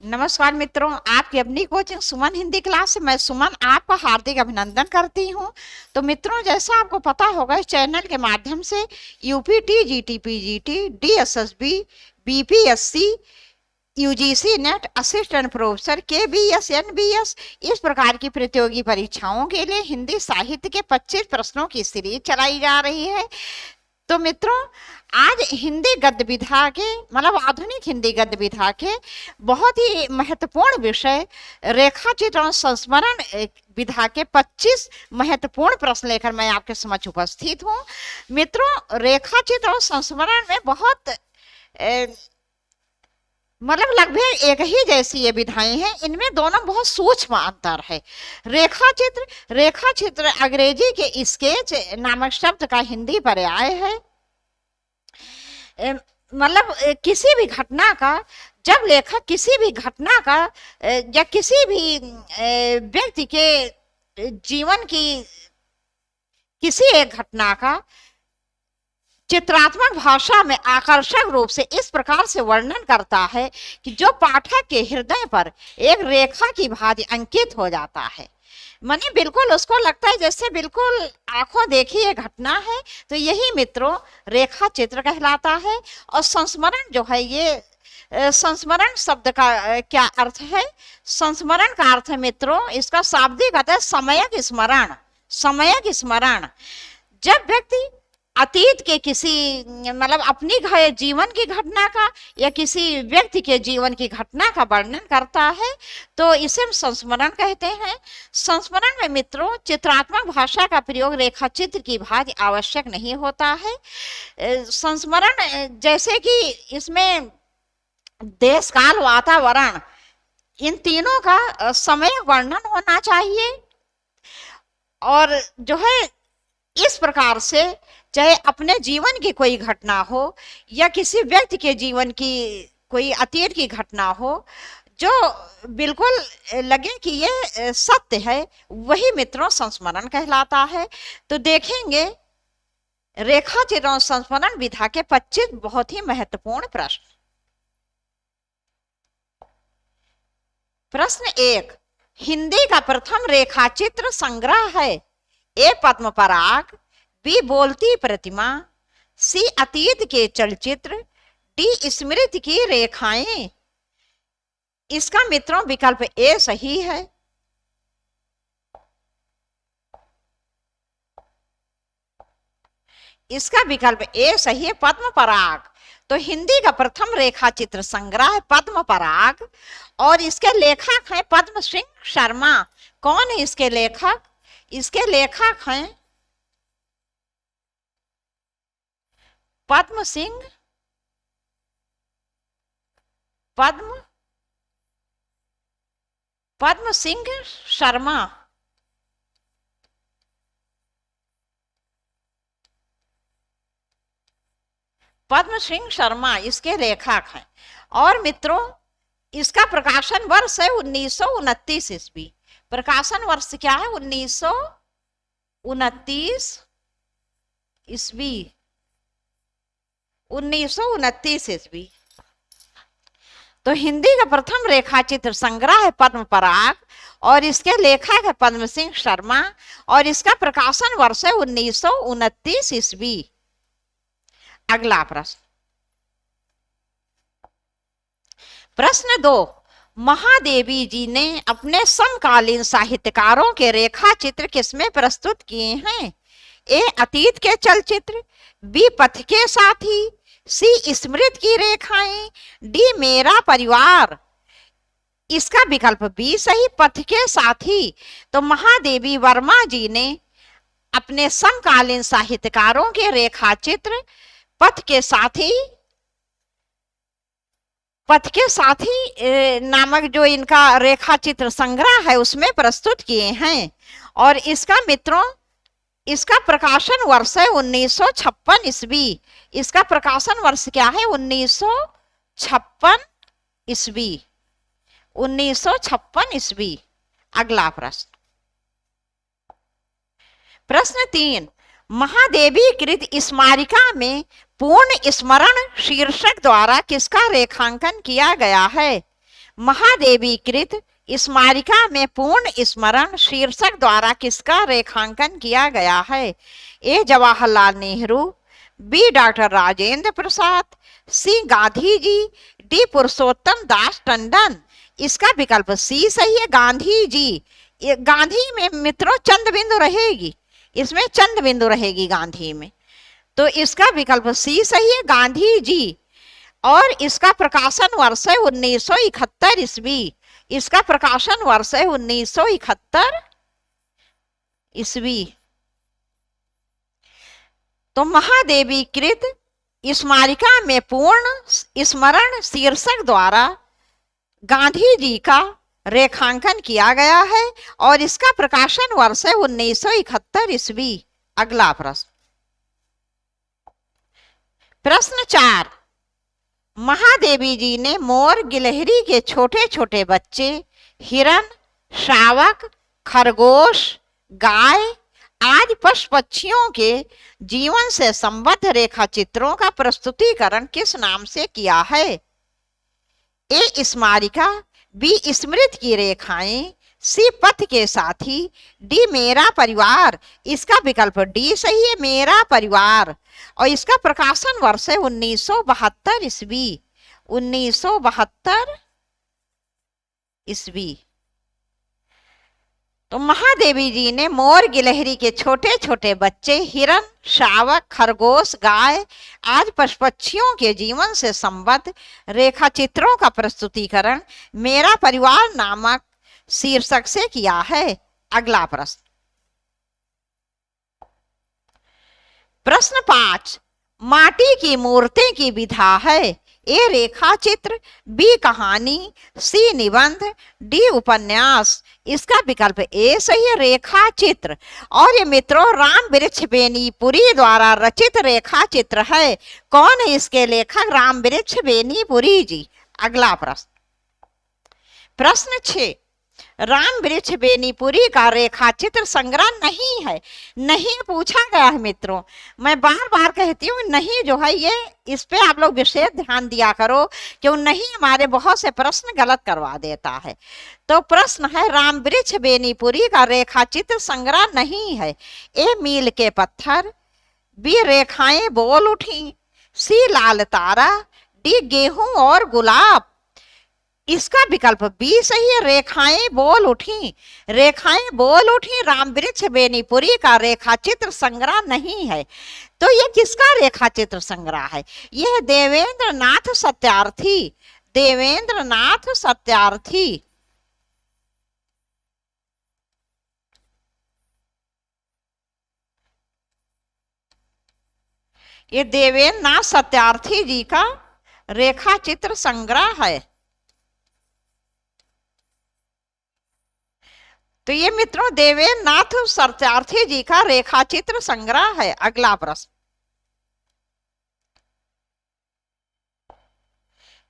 नमस्कार मित्रों, आपकी अपनी कोचिंग सुमन हिंदी क्लास से मैं सुमन आपका हार्दिक अभिनंदन करती हूं। तो मित्रों, जैसा आपको पता होगा, इस चैनल के माध्यम से UPT, GT, PGT, DSSB, BPSC, UGC net, assistant professor, KBS, NBS, इस प्रकार की प्रतियोगी परीक्षाओं के लिए हिंदी साहित्य के 25 प्रश्नों की सीरीज चलाई जा रही है। तो मित्रों, आज हिंदी गद्य विधा के मतलब आधुनिक हिंदी गद्य विधा के बहुत ही महत्वपूर्ण विषय रेखा चित्र और संस्मरण विधा के 25 महत्वपूर्ण प्रश्न लेकर मैं आपके समक्ष उपस्थित हूँ। मित्रों, रेखा चित्र और संस्मरण में बहुत मतलब लगभग एक ही जैसी ये विधाएं हैं। इनमें दोनों बहुत सूक्ष्म अंतर है। रेखा चित्र अंग्रेजी के स्केच नामक शब्द का हिंदी पर्याय है। मतलब किसी भी घटना का, जब लेखक किसी भी घटना का या किसी भी व्यक्ति के जीवन की किसी एक घटना का चित्रात्मक भाषा में आकर्षक रूप से इस प्रकार से वर्णन करता है कि जो पाठक के हृदय पर एक रेखा की भांति अंकित हो जाता है। माने बिल्कुल उसको लगता है जैसे बिल्कुल आंखों देखी ये घटना है। तो यही मित्रों रेखा चित्र कहलाता है। और संस्मरण जो है, ये संस्मरण शब्द का क्या अर्थ है? संस्मरण का अर्थ है मित्रों, इसका शाब्दिक अर्थ है समयक स्मरण। समयक स्मरण, जब व्यक्ति अतीत के किसी मतलब अपनी जीवन की घटना का या किसी व्यक्ति के जीवन की घटना का वर्णन करता है तो इसे हम संस्मरण कहते हैं। संस्मरण में मित्रों चित्रात्मक भाषा का प्रयोग रेखा चित्र की भांति आवश्यक नहीं होता है। संस्मरण जैसे कि इसमें देश, काल, वातावरण, इन तीनों का समय वर्णन होना चाहिए। और जो है इस प्रकार से चाहे अपने जीवन की कोई घटना हो या किसी व्यक्ति के जीवन की कोई अतीत की घटना हो, जो बिल्कुल लगे कि ये सत्य है, वही मित्रों संस्मरण कहलाता है। तो देखेंगे रेखा चित्र और संस्मरण विधा के 25 बहुत ही महत्वपूर्ण प्रश्न। प्रश्न 1, हिंदी का प्रथम रेखा चित्र संग्रह है? ए पद्म पराग, बी बोलती प्रतिमा, सी अतीत के चलचित्र, डी स्मृति की रेखाएं। इसका मित्रों विकल्प ए सही है। इसका विकल्प ए सही है, पद्म पराग। तो हिंदी का प्रथम रेखा चित्र संग्रह है पद्म पराग और इसके लेखक हैं पद्म सिंह शर्मा। कौन है इसके लेखक? इसके लेखक हैं पद्म सिंह शर्मा। पद्म सिंह शर्मा इसके लेखक हैं। और मित्रों इसका प्रकाशन वर्ष है 1929 ईस्वी। प्रकाशन वर्ष क्या है? 1929 ईस्वी। 1929 ईस्वी। तो हिंदी का प्रथम रेखा चित्र संग्रह है पद्म पराग और इसके लेखक है पद्म सिंह शर्मा और इसका प्रकाशन वर्ष है 1929 ईस्वी। अगला प्रश्न, प्रश्न 2, महादेवी जी ने अपने समकालीन साहित्यकारों के रेखा चित्र किसमें प्रस्तुत किए हैं? ए अतीत के चलचित्र, बी पथ के साथी, सी स्मृति की रेखाएं, डी मेरा परिवार। इसका विकल्प बी सही, पथ के साथी। तो महादेवी वर्मा जी ने अपने समकालीन साहित्यकारों के रेखा चित्र पथ के साथी नामक जो इनका रेखा चित्र संग्रह है उसमें प्रस्तुत किए हैं। और इसका मित्रों इसका प्रकाशन वर्ष है 1956 ईस्वी। इसका प्रकाशन वर्ष क्या है? 1956 ईस्वी। 1956 ईस्वी। अगला प्रश्न, प्रश्न 3, महादेवी कृत स्मारिका में पूर्ण स्मरण शीर्षक द्वारा किसका रेखांकन किया गया है? महादेवी कृत स्मारिका में पूर्ण स्मरण शीर्षक द्वारा किसका रेखांकन किया गया है? ए जवाहरलाल नेहरू, बी डॉक्टर राजेंद्र प्रसाद, सी गांधी जी, डी पुरुषोत्तम दास टंडन। इसका विकल्प सी सही है, गांधी जी। गांधी में मित्रों चंद बिंदु रहेगी, इसमें चंद बिंदु रहेगी गांधी में, तो इसका विकल्प सी सही है, गांधी जी। और इसका प्रकाशन वर्ष है 1971 ईस्वी। इसका प्रकाशन वर्ष है 1971 ईस्वी। तो महादेवी कृत स्मारिका में पूर्ण स्मरण शीर्षक द्वारा गांधी जी का रेखांकन किया गया है और इसका प्रकाशन वर्ष है 1971 ईस्वी। अगला प्रश्न, प्रश्न 4, महादेवी जी ने मोर गिलहरी के छोटे छोटे बच्चे, हिरन, शावक, खरगोश, गाय आदि पशु पक्षियों के जीवन से संबद्ध रेखा चित्रों का प्रस्तुतिकरण किस नाम से किया है? ए स्मारिका, बी स्मृति की रेखाएं, सी पथ के साथी, डी मेरा परिवार। इसका विकल्प डी सही है, मेरा परिवार। और इसका प्रकाशन वर्ष है 1972 ईस्वी। 1972 ईस्वी। तो महादेवी जी ने मोर गिलहरी के छोटे छोटे बच्चे, हिरन, शावक, खरगोश, गाय आदि पशु पक्षियों के जीवन से संबद्ध रेखा चित्रों का प्रस्तुतिकरण मेरा परिवार नामक शीर्षक से किया है। अगला प्रश्न, प्रश्न 5, माटी की मूर्ति की विधा है? ए रेखा चित्र, बी कहानी, सी निबंध, डी उपन्यास। इसका विकल्प ए सही है, रेखा चित्र। और ये मित्रों राम वृक्ष बेनीपुरी द्वारा रचित रेखा चित्र है। कौन है इसके लेखक? राम वृक्ष बेनीपुरी जी। अगला प्रश्न, प्रश्न 6, राम वृक्ष बेनीपुरी का रेखा चित्र संग्रह नहीं है। नहीं पूछा गया है मित्रों, मैं बार बार कहती हूँ नहीं जो है ये, इस पे आप लोग विशेष ध्यान दिया करो क्यों नहीं हमारे बहुत से प्रश्न गलत करवा देता है। तो प्रश्न है राम वृक्ष बेनीपुरी का रेखा चित्र संग्रह नहीं है। ए मील के पत्थर, बी रेखाएं बोल उठी, सी लाल तारा, डी गेहूं और गुलाब। इसका विकल्प बी सही है, रेखाएं बोल उठी। रेखाएं बोल उठी राम वृक्ष बेनीपुरी का रेखा चित्र संग्रह नहीं है। तो ये किसका रेखा चित्र संग्रह है? यह देवेंद्र नाथ सत्यार्थी। देवेंद्र नाथ सत्यार्थी। ये देवेंद्र नाथ सत्यार्थी जी का रेखा चित्र संग्रह है। तो ये मित्रों देवेंद्र नाथ सत्यार्थी जी का रेखा चित्र संग्रह है। अगला प्रश्न,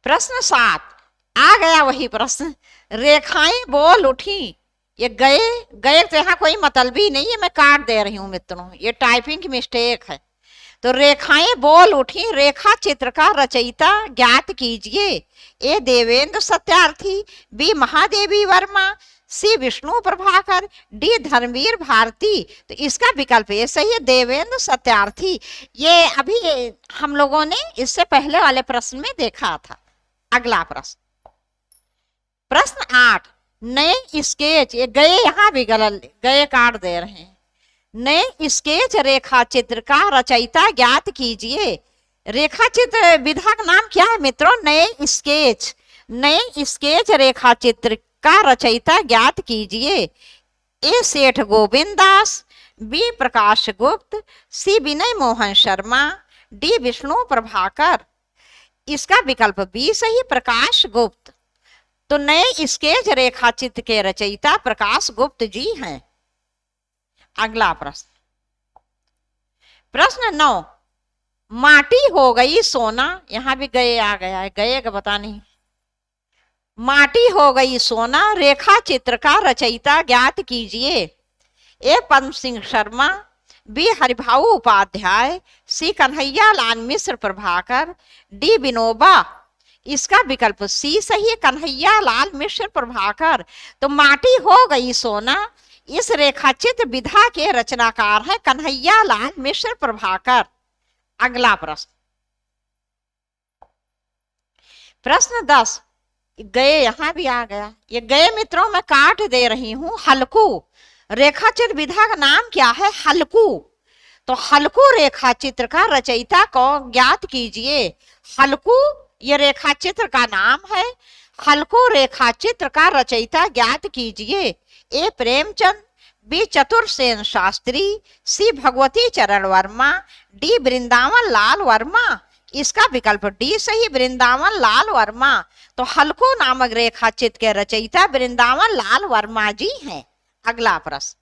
प्रश्न 7, आ गया वही प्रश्न, रेखाएं बोल उठी। ये गए गए तो यहाँ कोई मतलबी नहीं है, मैं काट दे रही हूं मित्रों, ये टाइपिंग की मिस्टेक है। तो रेखाएं बोल उठी रेखा चित्र का रचयिता ज्ञात कीजिए। ए देवेंद्र सत्यार्थी, बी महादेवी वर्मा, सी विष्णु प्रभाकर, डी धर्मवीर भारती। तो इसका विकल्प ये सही है, देवेंद्र सत्यार्थी। ये अभी हम लोगों ने इससे पहले वाले प्रश्न में देखा था। अगला प्रश्न, प्रश्न 8, नए स्केच। ये गए यहाँ भी गलत, गए काट दे रहे हैं। नए स्केच रेखा चित्र का रचयिता ज्ञात कीजिए। रेखा चित्र विधा का नाम क्या है मित्रों? नए स्केच। नए स्केच रेखा चित्र का रचयिता ज्ञात कीजिए। ए सेठ गोविंद दास, बी प्रकाश गुप्त, सी विनय मोहन शर्मा, डी विष्णु प्रभाकर। इसका विकल्प बी सही, प्रकाश गुप्त। तो नए स्केच रेखा चित्र के रचयिता प्रकाश गुप्त जी हैं। अगला प्रश्न, प्रश्न 9, माटी हो गई सोना। यहां भी गए आ गया है, गए का पता नहीं। माटी हो गई सोना रेखा चित्र का रचयिता ज्ञात कीजिए। ए पद्म सिंह शर्मा, बी हरिभाऊ उपाध्याय, सी कन्हैया लाल मिश्र प्रभाकर, डी विनोबा। इसका विकल्प सी सही है, कन्हैया लाल मिश्र प्रभाकर। तो माटी हो गई सोना, इस रेखाचित्र विधा के रचनाकार है कन्हैया लाल मिश्र प्रभाकर। अगला प्रश्न, प्रश्न 10, गए यहां भी आ गया। ये गए मित्रों मैं काट दे रही हूं। हल्कू रेखाचित्र विधा का नाम क्या है? हल्कू। तो हल्कू रेखाचित्र का रचयिता को ज्ञात कीजिए। हल्कू ये रेखाचित्र का नाम है। हल्कू रेखाचित्र का रचयिता ज्ञात कीजिए। ए प्रेमचंद, बी चतुरसेन शास्त्री, सी भगवती चरण वर्मा, डी वृंदावन लाल वर्मा। इसका विकल्प डी सही, वृंदावन लाल वर्मा। तो हल्कू नामक रेखाचित्र के रचयिता वृंदावन लाल वर्मा जी हैं। अगला प्रश्न,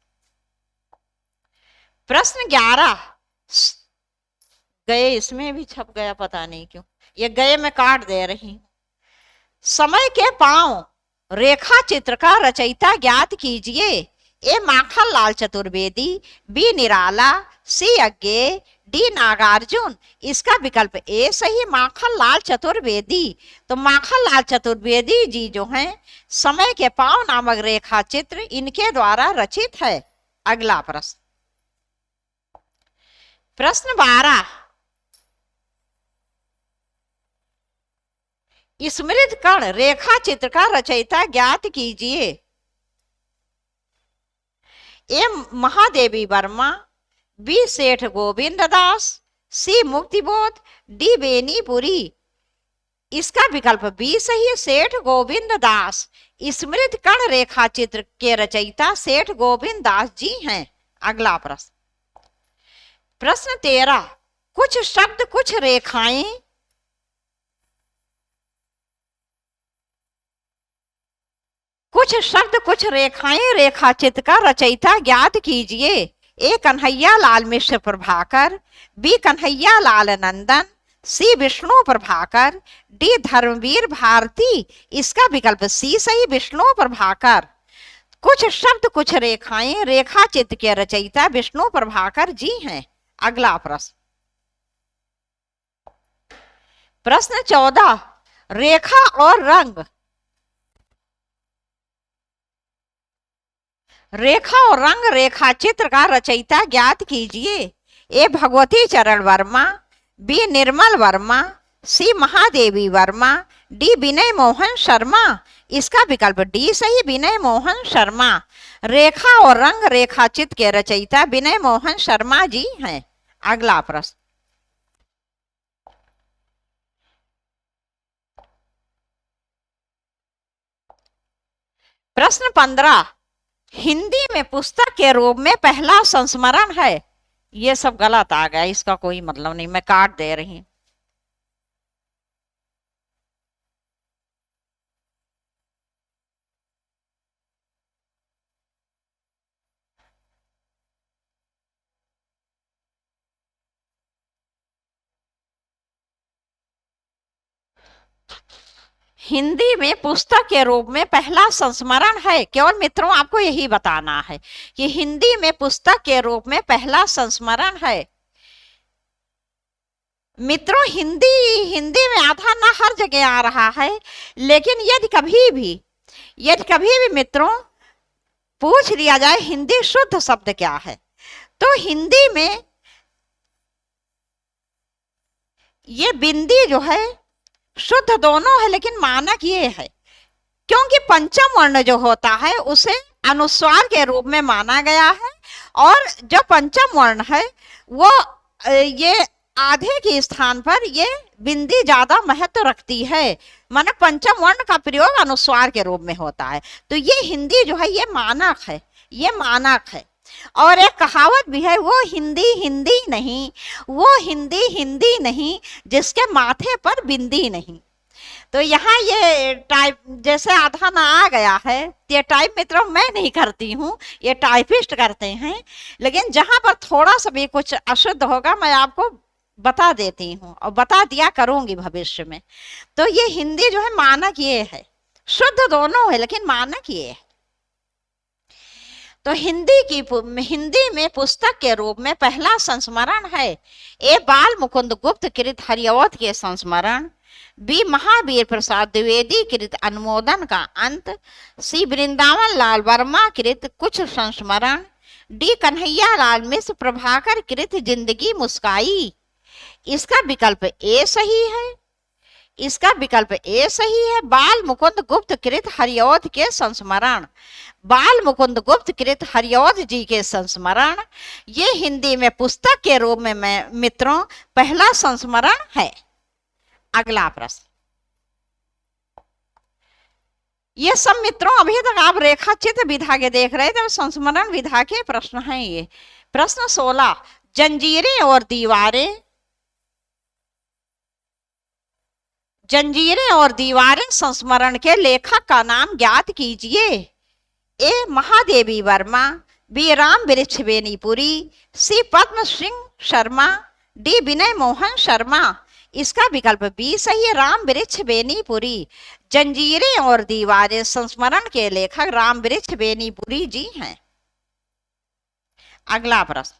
प्रश्न 11, गए इसमें भी छप गया, पता नहीं क्यों। ये गए मैं काट दे रही हूं। समय के पांव रेखा चित्र का रचयिता ज्ञात कीजिए। ए माखन लाल चतुर्वेदी, बी निराला, सी अज्ञे, डी नागार्जुन। इसका विकल्प ए सही, माखन लाल चतुर्वेदी। तो माखन लाल चतुर्वेदी जी जो हैं, समय के पांव नामक रेखा चित्र इनके द्वारा रचित है। अगला प्रश्न, प्रश्न 12, स्मृत कण रेखा चित्र का रचयिता ज्ञात कीजिए। ए महादेवी वर्मा, बी सेठ गोविंद दास, सी मुक्तिबोध, डी बेनीपुरी। इसका विकल्प बी सही है, सेठ गोविंद दास। स्मृत कण रेखा चित्र के रचयिता सेठ गोविंद दास जी हैं। अगला प्रश्न, प्रश्न 13, कुछ शब्द कुछ रेखाएं कुछ रेखाएं रेखा चित्र का रचयिता ज्ञात कीजिए। ए कन्हैया लाल मिश्र प्रभाकर, बी कन्हैया लाल नंदन, सी विष्णु प्रभाकर, डी धर्मवीर भारती। इसका विकल्प सी सही, विष्णु प्रभाकर। कुछ शब्द कुछ रेखाएं रेखा चित्र के रचयिता विष्णु प्रभाकर जी हैं। अगला प्रश्न, प्रश्न 14, रेखा और रंग रेखा चित्र का रचयिता ज्ञात कीजिए। ए भगवती चरण वर्मा, बी निर्मल वर्मा, सी महादेवी वर्मा, डी विनय मोहन शर्मा। इसका विकल्प डी सही, विनय मोहन शर्मा। रेखा और रंग रेखा चित्र के रचयिता विनय मोहन शर्मा जी हैं। अगला प्रश्न, प्रश्न 15, हिंदी में पुस्तक के रूप में पहला संस्मरण है। ये सब गलत आ गया, इसका कोई मतलब नहीं, मैं काट दे रही। हिंदी में पुस्तक के रूप में पहला संस्मरण है। केवल मित्रों आपको यही बताना है कि हिंदी में पुस्तक के रूप में पहला संस्मरण है। मित्रों हिंदी में आधा ना हर जगह आ रहा है, लेकिन यदि कभी भी मित्रों पूछ लिया जाए हिंदी शुद्ध शब्द क्या है, तो हिंदी में ये बिंदी जो है शुद्ध दोनों है, लेकिन मानक ये है क्योंकि पंचम वर्ण जो होता है उसे अनुस्वार के रूप में माना गया है, और जो पंचम वर्ण है वो ये आधे के स्थान पर ये बिंदी ज्यादा महत्व रखती है, माने पंचम वर्ण का प्रयोग अनुस्वार के रूप में होता है। तो ये हिंदी जो है ये मानक है, ये मानक है। और एक कहावत भी है, वो हिंदी हिंदी नहीं, वो हिंदी हिंदी नहीं जिसके माथे पर बिंदी नहीं। तो यहाँ ये टाइप जैसे आधा ना आ गया है, ये टाइप मित्रों मैं नहीं करती हूँ, ये टाइपिस्ट करते हैं। लेकिन जहां पर थोड़ा सा भी कुछ अशुद्ध होगा मैं आपको बता देती हूँ और बता दिया करूंगी भविष्य में। तो ये हिंदी जो है मानक ये है, शुद्ध दोनों है लेकिन मानक ये है। तो हिंदी में पुस्तक के रूप में पहला संस्मरण है ए बाल मुकुंद गुप्त कृत हरिअवध के संस्मरण, बी महावीर प्रसाद द्विवेदी कृत अनुमोदन का अंत, सी वृंदावन लाल वर्मा कृत कुछ संस्मरण, डी कन्हैया लाल मिश्र प्रभाकर कृत जिंदगी मुस्काई। इसका विकल्प ए सही है। इसका विकल्प ए सही है। बाल मुकुंद गुप्त कृत हरिऔध के संस्मरण। बाल मुकुंद गुप्त कृत हरिऔध जी के संस्मरण ये हिंदी में पुस्तक के रूप में मित्रों पहला संस्मरण है। अगला प्रश्न, ये सब मित्रों अभी तक आप रेखा चित्र विधा के देख रहे थे, संस्मरण विधा के प्रश्न हैं ये। प्रश्न 16, जंजीरें और दीवारें। जंजीरें और दीवारें संस्मरण के लेखक का नाम ज्ञात कीजिए। ए महादेवी वर्मा, बी राम वृक्ष बेनीपुरी, सी पद्म सिंह शर्मा, डी विनय मोहन शर्मा। इसका विकल्प बी सही है, राम वृक्ष बेनीपुरी। जंजीरें और दीवारें संस्मरण के लेखक राम वृक्ष बेनीपुरी जी हैं। अगला प्रश्न,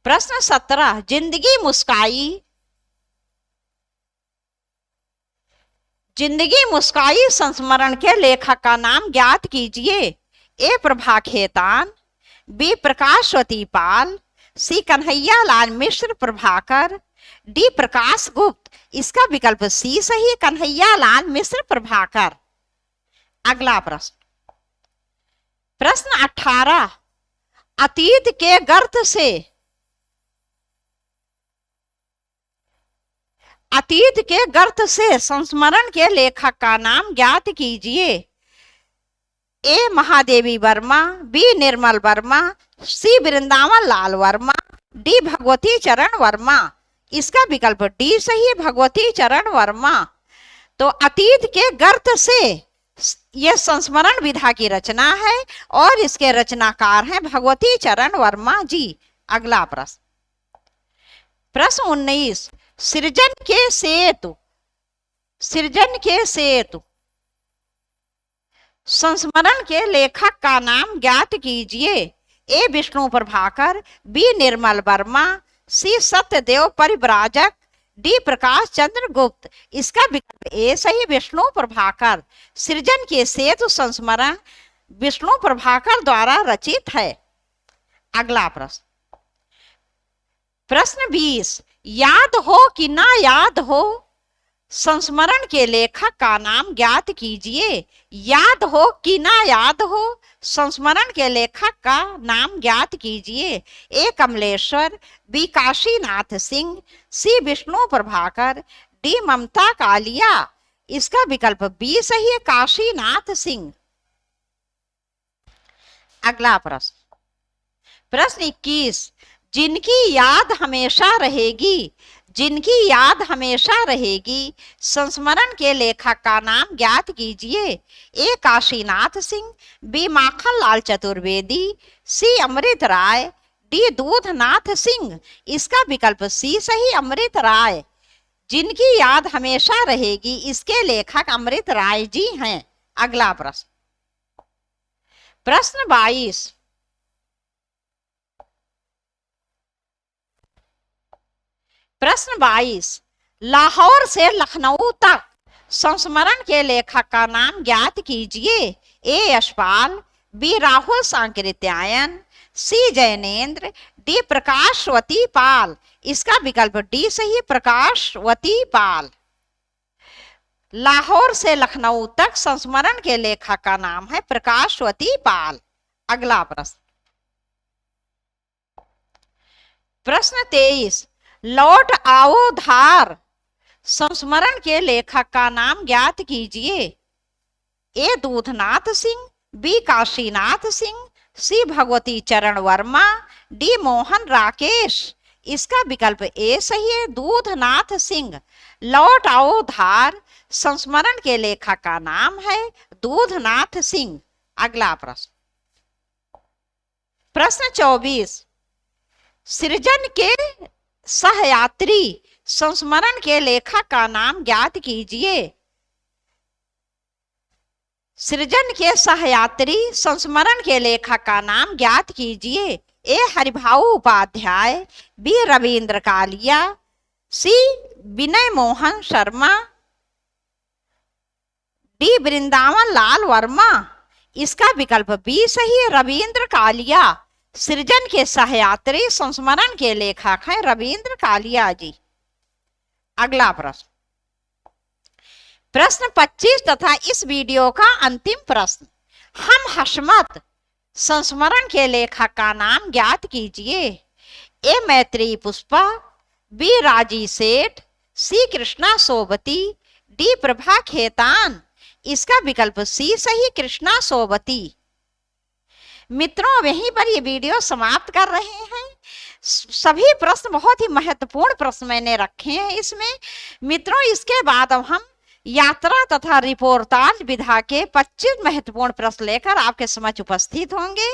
प्रश्न 17, जिंदगी मुस्काई। जिंदगी मुस्काई संस्मरण के लेखक का नाम ज्ञात कीजिए। ए प्रभा खेतान, बी प्रकाशवती पाल, सी कन्हैया लाल मिश्र प्रभाकर, डी प्रकाश गुप्त। इसका विकल्प सी सही है, कन्हैया लाल मिश्र प्रभाकर। अगला प्रश्न, प्रश्न 18, अतीत के गर्त से। अतीत के गर्त से संस्मरण के लेखक का नाम ज्ञात कीजिए। ए महादेवी वर्मा, बी निर्मल वर्मा, सी वृंदावन लाल वर्मा, डी भगवती चरण वर्मा। इसका विकल्प डी सही है, भगवती चरण वर्मा। तो अतीत के गर्त से यह संस्मरण विधा की रचना है और इसके रचनाकार हैं भगवती चरण वर्मा जी। अगला प्रश्न, प्रश्न 19, सृजन के सेतु। सृजन के सेतु संस्मरण के लेखक का नाम ज्ञात कीजिए। ए विष्णु प्रभाकर, बी निर्मल वर्मा, सी सत्यदेव परिव्राजक, डी प्रकाश चंद्र गुप्त। इसका विकल्प ए सही, विष्णु प्रभाकर। सृजन के सेतु संस्मरण विष्णु प्रभाकर द्वारा रचित है। अगला प्रश्न, प्रश्न 20, याद हो कि ना याद हो संस्मरण के लेखक का नाम ज्ञात कीजिए। याद हो कि ना याद हो संस्मरण के लेखक का नाम ज्ञात कीजिए। ए कमलेश्वर, बी काशीनाथ सिंह, सी विष्णु प्रभाकर, डी ममता कालिया। इसका विकल्प बी सही है, काशीनाथ सिंह। अगला प्रश्न, प्रश्न 21, जिनकी याद हमेशा रहेगी। जिनकी याद हमेशा रहेगी संस्मरण के लेखक का नाम ज्ञात कीजिए। ए काशीनाथ सिंह, बी माखन लाल चतुर्वेदी, सी अमृत राय, डी दूधनाथ सिंह। इसका विकल्प सी सही, अमृत राय। जिनकी याद हमेशा रहेगी इसके लेखक अमृत राय जी हैं। अगला प्रश्न, प्रश्न 22, प्रश्न 22, लाहौर से लखनऊ तक संस्मरण के लेखक का नाम ज्ञात कीजिए। ए यशपाल, बी राहुल सांकृत्यायन, सी जैनेन्द्र, डी प्रकाशवती पाल। इसका विकल्प डी सही, प्रकाशवती पाल। लाहौर से लखनऊ तक संस्मरण के लेखक का नाम है प्रकाशवती पाल। अगला प्रश्न, प्रश्न 23, लौट आओ धार संस्मरण के लेखक का नाम ज्ञात कीजिए। ए दूधनाथ सिंह, बी काशीनाथ सिंह, सी भगवती चरण वर्मा, डी मोहन राकेश। इसका विकल्प ए सही है, दूधनाथ सिंह। लौट आओ धार संस्मरण के लेखक का नाम है दूधनाथ सिंह। अगला प्रश्न, प्रश्न 24, सृजन के सहयात्री संस्मरण के लेखक का नाम ज्ञात कीजिए। सृजन के सहयात्री संस्मरण के लेखक का नाम ज्ञात कीजिए। ए हरिभाऊ उपाध्याय, बी रविंद्र कालिया, सी विनय मोहन शर्मा, डी वृंदावन लाल वर्मा, इसका विकल्प बी सही है। रविंद्र कालिया सृजन के सहयात्री संस्मरण के लेखक हैं रविंद्र कालिया जी। अगला प्रश्न, प्रश्न 25 तथा इस वीडियो का अंतिम प्रश्न, हम हशमत संस्मरण के लेखक का नाम ज्ञात कीजिए। ए मैत्री पुष्पा, बी राजी सेठ, सी कृष्णा सोबती, डी प्रभा खेतान, इसका विकल्प सी सही कृष्णा सोबती। मित्रों यहीं पर ये वीडियो समाप्त कर रहे हैं। सभी प्रश्न बहुत ही महत्वपूर्ण प्रश्न मैंने रखे हैं इसमें। मित्रों इसके बाद अब हम यात्रा तथा रिपोर्टाज विधा के 25 महत्वपूर्ण प्रश्न लेकर आपके समक्ष उपस्थित होंगे।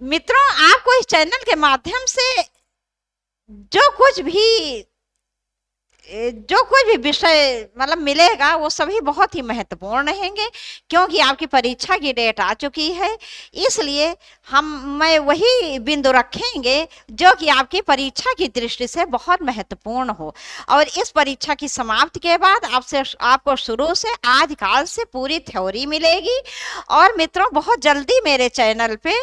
मित्रों आपको इस चैनल के माध्यम से जो कुछ भी विषय मतलब मिलेगा वो सभी बहुत ही महत्वपूर्ण रहेंगे, क्योंकि आपकी परीक्षा की डेट आ चुकी है। इसलिए मैं वही बिंदु रखेंगे जो कि आपकी परीक्षा की दृष्टि से बहुत महत्वपूर्ण हो। और इस परीक्षा की समाप्ति के बाद आपको शुरू से आज काल से पूरी थ्योरी मिलेगी। और मित्रों बहुत जल्दी मेरे चैनल पे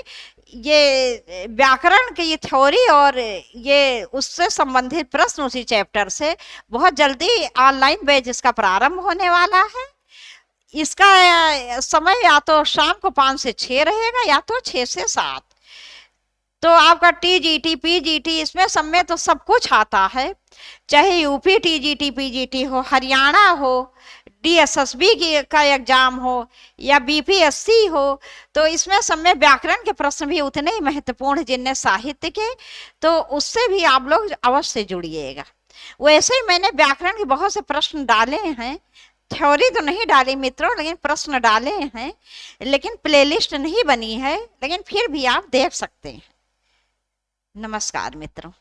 ये व्याकरण की ये थ्योरी और ये उससे संबंधित प्रश्न उसी चैप्टर से बहुत जल्दी ऑनलाइन बैच इसका प्रारंभ होने वाला है। इसका समय या तो शाम को 5 से 6 रहेगा या तो 6 से 7। तो आपका टीजीटी पीजीटी इसमें सब में तो सब कुछ आता है, चाहे यूपी टीजीटी पीजीटी हो, हरियाणा हो, डीएसएसबी का एग्जाम हो या बीपीएससी हो, तो इसमें सब में व्याकरण के प्रश्न भी उतने ही महत्वपूर्ण जिनने साहित्य के, तो उससे भी आप लोग अवश्य जुड़िएगा। वैसे ही मैंने व्याकरण के बहुत से प्रश्न डाले हैं, थ्योरी तो नहीं डाली मित्रों, लेकिन प्रश्न डाले हैं, लेकिन प्लेलिस्ट नहीं बनी है, लेकिन फिर भी आप देख सकते हैं। नमस्कार मित्रों।